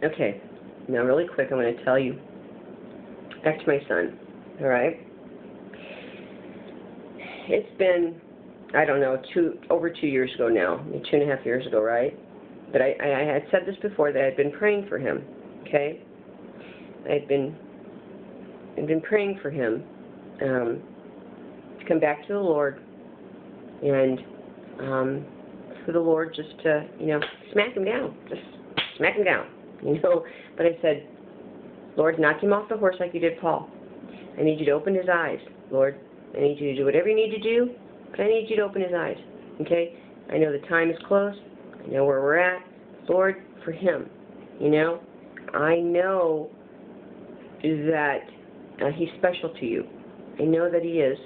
Okay, now really quick, I'm going to tell you, back to my son, all right? It's been, I don't know, over 2 years ago now, 2.5 years ago, right? But I had said this before, that I had been praying for him, okay? I'd been praying for him to come back to the Lord, and for the Lord just to, smack him down, just smack him down, But I said, Lord, knock him off the horse like you did Paul. I need you to open his eyes, Lord. I need you to do whatever you need to do, but I need you to open his eyes, okay? I know the time is close. I know where we're at. Lord, for him, I know that he's special to you. I know that he is,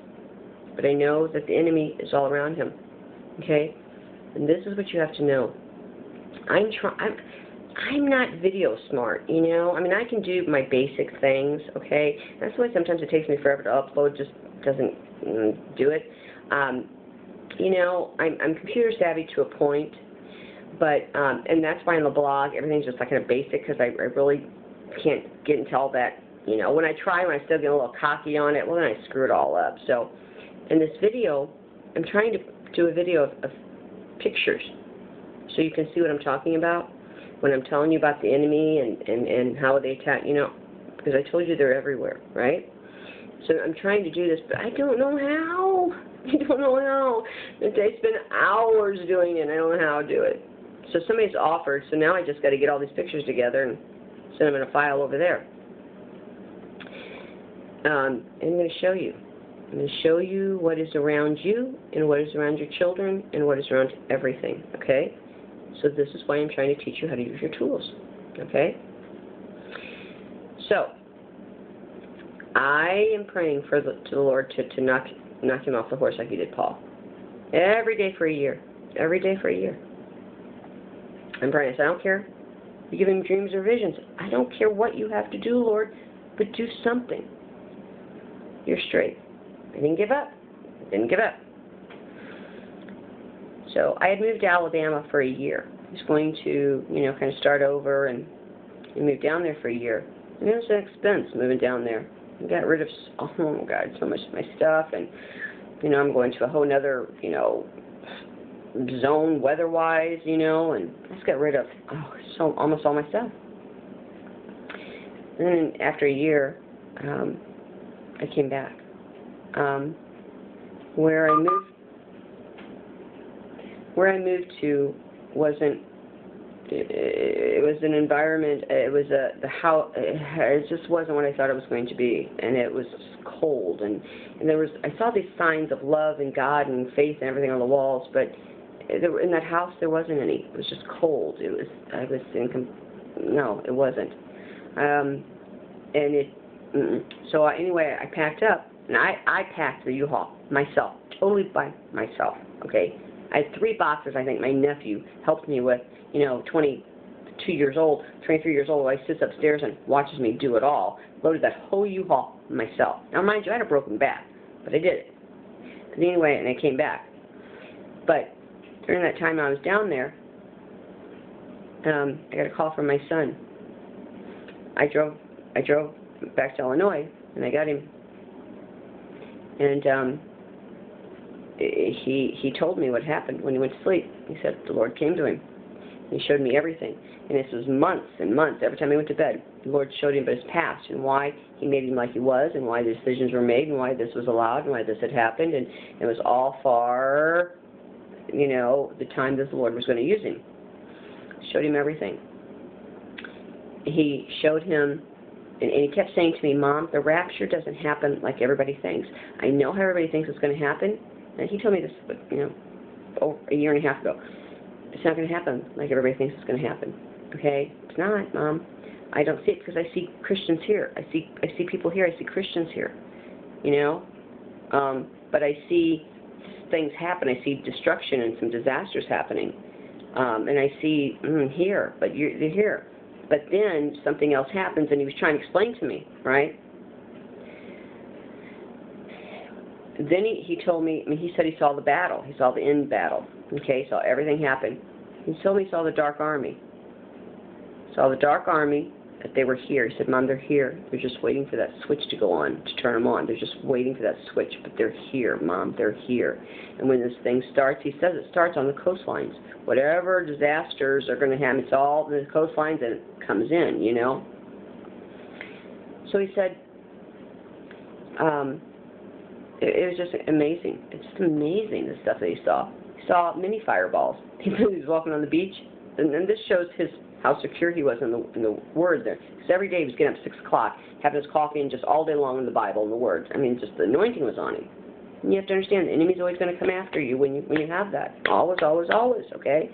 but I know that the enemy is all around him, okay? And this is what you have to know. I'm not video smart, I mean, I can do my basic things, okay? That's why sometimes it takes me forever to upload, just doesn't do it. I'm computer savvy to a point, but, and that's why on the blog, everything's just like kind of basic, because I really can't get into all that, when I try, when I still get a little cocky on it, well, then I screw it all up. So, in this video, I'm trying to do a video of pictures, so you can see what I'm talking about when I'm telling you about the enemy and how they attack, because I told you they're everywhere, right? So I'm trying to do this, but I don't know how. I don't know how. I spend hours doing it, and I don't know how to do it. So somebody's offered, so now I just got to get all these pictures together and send them in a file over there. And I'm going to show you. I'm going to show you what is around you and what is around your children and what is around everything, okay? So this is why I'm trying to teach you how to use your tools, okay? So, I am praying to the Lord to knock him off the horse like you did Paul. Every day for a year. Every day for a year. I'm praying. I said, I don't care. You give him dreams or visions. I don't care what you have to do, Lord, but do something. You're straight. I didn't give up. I didn't give up. So I had moved to Alabama for a year. I was going to, kind of start over and moved down there for a year. And it was an expense moving down there. I got rid of, oh God, so much of my stuff. And, I'm going to a whole other, zone weather-wise, and I just got rid of, almost all my stuff. And then after a year, I came back. Where I moved to wasn't, it was an environment, it was the house, it just wasn't what I thought it was going to be, and it was cold, and I saw these signs of love and God and faith and everything on the walls, but in that house there wasn't any. It was just cold. No, it wasn't. So anyway, I packed up, and I packed the U-Haul myself, totally by myself, okay? I had 3 boxes, I think my nephew helped me with, 23 years old, he sits upstairs and watches me do it all. Loaded that whole U-Haul myself. Now, mind you, I had a broken back, but I did it. And anyway, and I came back. But during that time I was down there, I got a call from my son. I drove back to Illinois, and I got him. And he told me what happened when he went to sleep. He said the Lord came to him. He showed me everything. And this was months and months. Every time he went to bed, the Lord showed him his past and why he made him like he was and why the decisions were made and why this was allowed and why this had happened. And it was all for, the time that the Lord was going to use him. Showed him everything. He showed him, and he kept saying to me, Mom, the rapture doesn't happen like everybody thinks. I know how everybody thinks it's going to happen. And he told me this, a year and a half ago. It's not going to happen like everybody thinks it's going to happen. Okay? It's not, Mom. I don't see it because I see Christians here. I see people here. I see Christians here. But I see things happen. I see destruction and some disasters happening. And I see here, but you're here. But then something else happens, and he was trying to explain to me, right? Then he told me, he said he saw the battle. He saw the end battle. Okay, he saw everything happen. He told me he saw the dark army. Saw the dark army, that they were here. He said, Mom, they're here. They're just waiting for that switch to go on, to turn them on. They're just waiting for that switch, but they're here, Mom. They're here. And when this thing starts, he says it starts on the coastlines. Whatever disasters are going to happen, it's all the coastlines and it comes in, you know. So he said, it was just amazing. It's just amazing, the stuff that he saw. He saw mini fireballs. He was walking on the beach, and this shows how secure he was in the Word there. Because every day he was getting up at 6 o'clock, having his coffee, and just all day long in the Bible and the Word. I mean, just the anointing was on him. And you have to understand, the enemy's always going to come after you when you have that. Always, always, always, okay?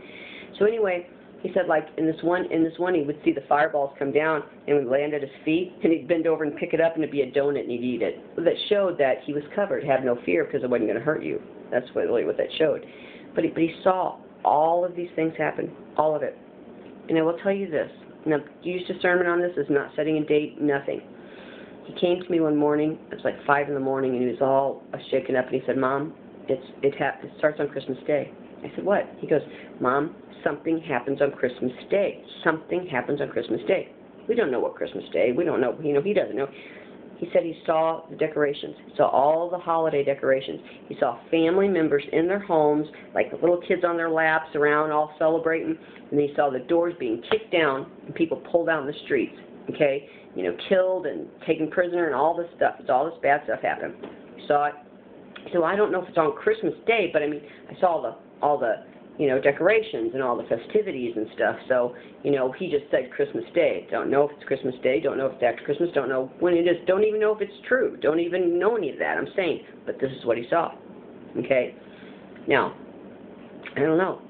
So anyway, he said, like, in this one, he would see the fireballs come down and would land at his feet, and he'd bend over and pick it up, and it'd be a donut, and he'd eat it. That showed that he was covered, had no fear, because it wasn't going to hurt you. That's really what that showed. But he saw all of these things happen, all of it. And I will tell you this. Now, use discernment on this. Is not setting a date, nothing. He came to me one morning. It was like 5 in the morning, and he was all shaken up, and he said, Mom, it starts on Christmas Day. I said, what? He goes, Mom, something happens on Christmas Day. Something happens on Christmas Day. We don't know what Christmas Day. We don't know. You know, he doesn't know. He said he saw the decorations. He saw all the holiday decorations. He saw family members in their homes, like the little kids on their laps around, all celebrating. And he saw the doors being kicked down and people pulled out in the streets, okay? You know, killed and taken prisoner and all this stuff. It's all this bad stuff happened. He saw it. So I don't know if it's on Christmas Day, but I mean, I saw all the you know, decorations and all the festivities and stuff. So, you know, he just said Christmas Day. Don't know if it's Christmas Day. Don't know if it's after Christmas. Don't know when it is. Don't even know if it's true. Don't even know any of that. I'm saying, but this is what he saw. Okay. Now, I don't know,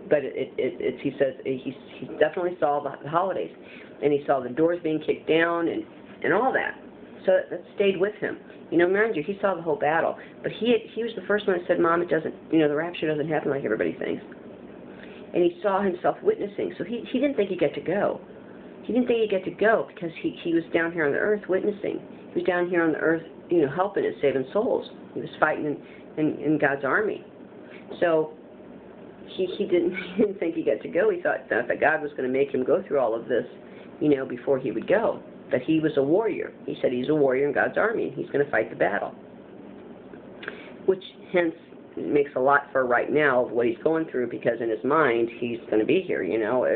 but he says he definitely saw the holidays, and he saw the doors being kicked down and all that. So that stayed with him. You know, mind you, he saw the whole battle, but he was the first one that said, Mom, it doesn't, you know, the rapture doesn't happen like everybody thinks. And he saw himself witnessing, so he didn't think he'd get to go. He didn't think he'd get to go because he was down here on the earth witnessing. He was down here on the earth, you know, helping and saving souls. He was fighting in God's army. So he didn't think he'd get to go. He thought that God was going to make him go through all of this, you know, before he would go. That he was a warrior. He said he's a warrior in God's army. He's going to fight the battle. Which, hence, makes a lot for right now of what he's going through, because in his mind, he's going to be here, you know.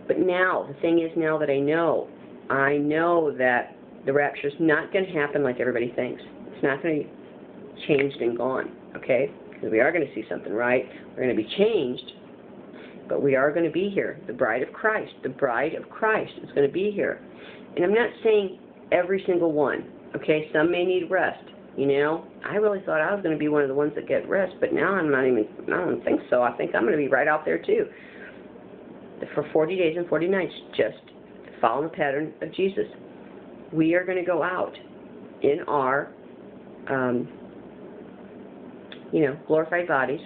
But now, the thing is, now that I know that the rapture is not going to happen like everybody thinks. It's not going to be changed and gone, okay? Because we are going to see something, right? We're going to be changed, but we are going to be here. The bride of Christ. The bride of Christ is going to be here. And I'm not saying every single one, okay? Some may need rest, you know. I really thought I was going to be one of the ones that get rest, but now I don't think so. I think I'm going to be right out there too. For 40 days and 40 nights, just following the pattern of Jesus. We are going to go out in our, you know, glorified bodies.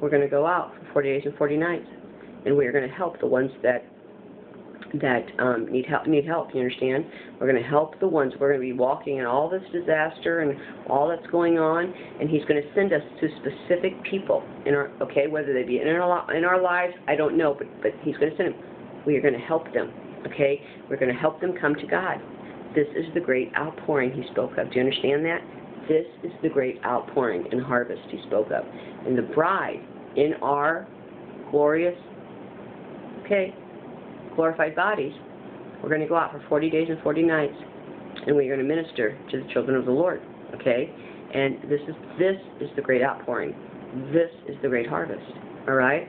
We're going to go out for 40 days and 40 nights, and we are going to help the ones that need help, you understand? We're going to help the ones. We're going to be walking in all this disaster and all that's going on, and he's going to send us to specific people in our, okay, whether they be in our lives, I don't know, but he's going to send them. We are going to help them, okay? We're going to help them come to God. This is the great outpouring he spoke of. Do you understand that? This is the great outpouring and harvest he spoke of. And the bride in our glorious, okay, glorified bodies, we're going to go out for 40 days and 40 nights, and we're going to minister to the children of the Lord, okay? And this is the great outpouring. This is the great harvest, all right?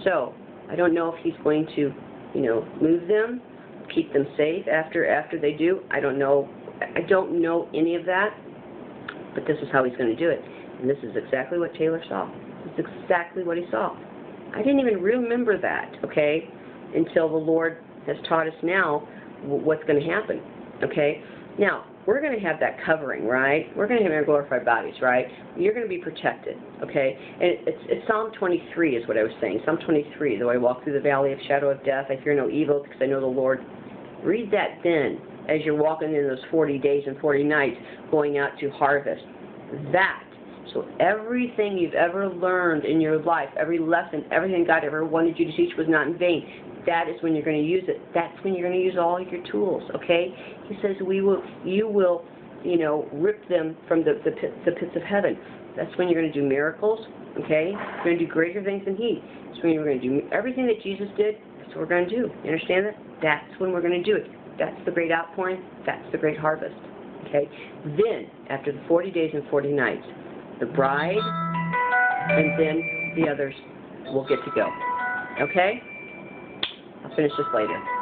So, I don't know if he's going to, you know, move them, keep them safe after they do. I don't know. I don't know any of that, but this is how he's going to do it. And this is exactly what Taylor saw. This is exactly what he saw. I didn't even remember that, okay, until the Lord has taught us now what's going to happen, okay? Now, we're going to have that covering, right? We're going to have our glorified bodies, right? You're going to be protected, okay? And it's Psalm 23 is what I was saying. Psalm 23, though I walk through the valley of shadow of death, I fear no evil because I know the Lord. Read that then as you're walking in those 40 days and 40 nights going out to harvest. That So everything you've ever learned in your life, every lesson, everything God ever wanted you to teach was not in vain. That is when you're going to use it. That's when you're going to use all your tools, okay? He says you will, rip them from the pits of heaven. That's when you're going to do miracles, okay? You're going to do greater things than He. That's when you're going to do everything that Jesus did. That's what we're going to do. You understand that? That's when we're going to do it. That's the great outpouring. That's the great harvest, okay? Then, after the 40 days and 40 nights, the bride and then the others will get to go, okay? I'll finish this later.